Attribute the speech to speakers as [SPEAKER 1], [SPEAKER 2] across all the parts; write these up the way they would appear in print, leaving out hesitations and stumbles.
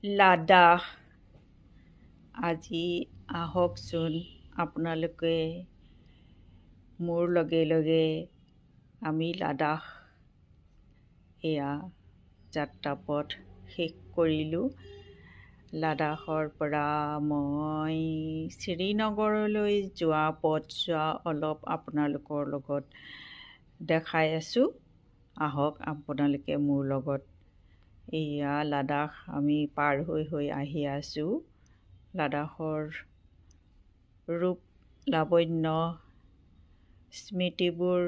[SPEAKER 1] লাডাখ আজি আহকচোন আপোনালোকে মোৰ লগে লগে আমি লাডাখ এয়া যাত্ৰাপথ শেষ কৰিলোঁ। লাডাখৰ পৰা মই শ্ৰীনগৰলৈ যোৱা পথছোৱা অলপ আপোনালোকৰ লগত দেখাই আছোঁ। আহক আপোনালোকে মোৰ লগত। এয়া লাডাখ আমি পাৰ হৈ আহি আছোঁ। লাডাখৰ ৰূপ লাৱণ্য স্মৃতিবোৰ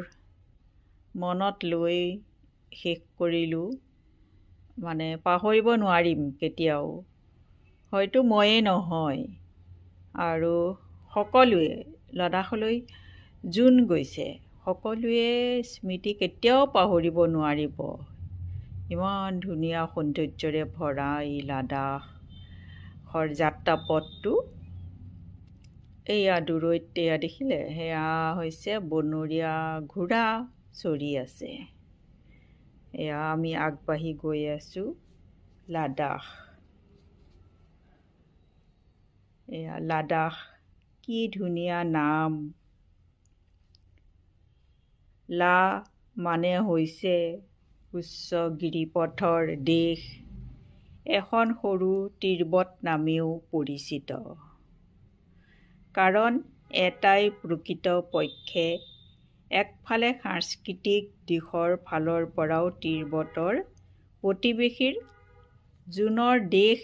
[SPEAKER 1] মনত লৈ শেষ কৰিলোঁ। মানে পাহৰিব নোৱাৰিম কেতিয়াও, হয়তো ময়েই নহয় আৰু সকলোৱে লাডাখলৈ যোন গৈছে সকলোৱে স্মৃতি কেতিয়াও পাহৰিব নোৱাৰিব। ইমান ধুনীয়া সৌন্দৰ্যৰে ভৰা এই লাডাখৰ যাত্ৰাপথটো। এয়া দূৰৈত এয়া দেখিলে, সেয়া হৈছে বনৰীয়া ঘোঁৰা চৰি আছে। এয়া আমি আগবাঢ়ি গৈ আছোঁ লাডাখ। এয়া লাডাখ, কি ধুনীয়া নাম। লা মানে হৈছে উচ্চ গিৰিপথৰ দেশ। এখন সৰু তিব্বত নামেও পৰিচিত, কাৰণ এটাই প্ৰকৃতপক্ষে একফালে সাংস্কৃতিক দিশৰ ফালৰ পৰাও তিব্বতৰ প্ৰতিবেশীৰ জোনৰ দেশ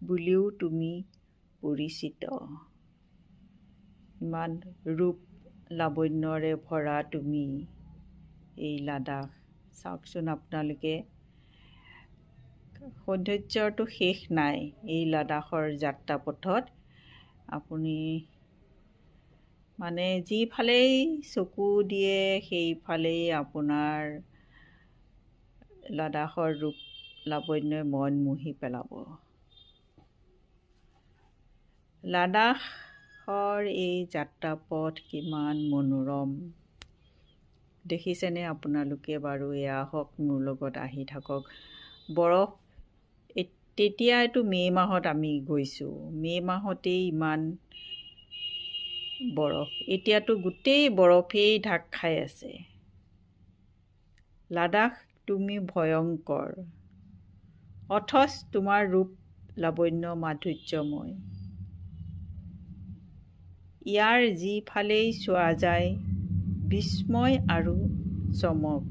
[SPEAKER 1] বুলিও তুমি পৰিচিত। ইমান ৰূপ লাৱণ্যৰে ভৰা তুমি এই লাডাখ। চাওকচোন আপোনালোকে, সৌন্দৰ্যটো শেষ নাই এই লাডাখৰ যাত্ৰাপথত। আপুনি মানে যিফালেই চকু দিয়ে সেইফালেই আপোনাৰ লাডাখৰ ৰূপ লাৱণ্যই মন মুহি পেলাব। লাডাখৰ এই যাত্ৰাপথ কিমান মনোৰম দেখিছেনে আপোনালোকে বাৰু? এয়া হওক মোৰ লগত আহি থাকক। বৰফ তেতিয়া এইটো মে' মাহত আমি গৈছোঁ, মে' মাহতেই ইমান বৰফ। এতিয়াতো গোটেই বৰফেই ঢাক খাই আছে। লাডাখ তুমি ভয়ংকৰ, অথচ তোমাৰ ৰূপ লাৱণ্য মাধুৰ্যময়। ইয়াৰ যিফালেই চোৱা যায় বিস্ময় আৰু চমক।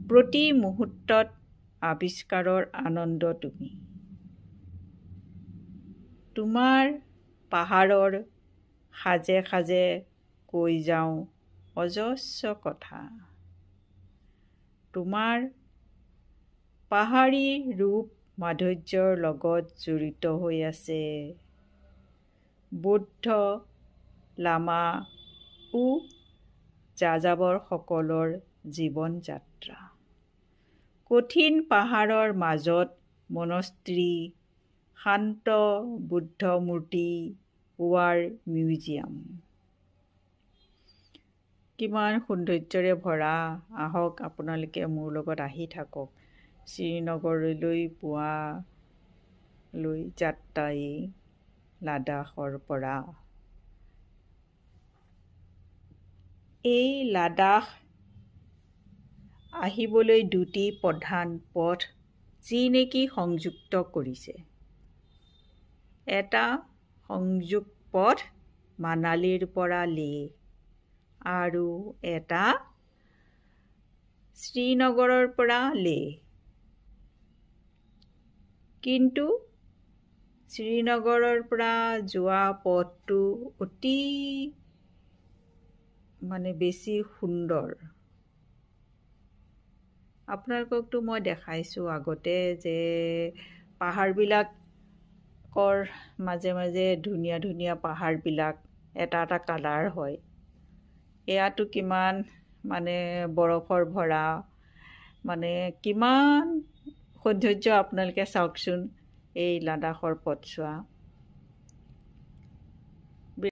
[SPEAKER 1] প্ৰতি মুহূৰ্তত আৱিষ্কাৰৰ আনন্দ তুমি। তোমাৰ পাহাৰৰ সাজে সাজে কৈ যাওঁ অজস্ৰ কথা। তোমাৰ পাহাৰী ৰূপ মাধুৰ্যৰ লগত জড়িত হৈ আছে বৌদ্ধ লামা ও যাযাবৰসকলৰ জীৱন যাত্ৰা। কঠিন পাহাৰৰ মাজত মনস্ত্ৰী, শান্ত বুদ্ধ মূৰ্তি, ৱাৰ মিউজিয়াম। কিমান সৌন্দৰ্যৰে ভৰা। আহক আপোনালোকে মোৰ লগত আহি থাকক। শ্ৰীনগৰলৈ পোৱালৈ যাত্ৰাই লাডাখৰ পৰা। এই লাডাখ আহিবলৈ দুটি প্ৰধান পথ যি নেকি সংযুক্ত কৰিছে। এটা সংযোগ পথ মানালীৰ পৰা লেহ আৰু এটা শ্ৰীনগৰৰ পৰা লেহ। কিন্তু শ্ৰীনগৰৰ পৰা যোৱা পথটো অতি বেছি সুন্দৰ। আপোনালোককতো মই দেখাইছোঁ আগতে যে পাহাৰবিলাকৰ মাজে মাজে ধুনীয়া ধুনীয়া পাহাৰবিলাক এটা এটা কালাৰ হয়। এয়াতো কিমান বৰফৰ ভৰা, কিমান সৌন্দৰ্য আপোনালোকে চাওকচোন এই লাডাখৰ পথছোৱা।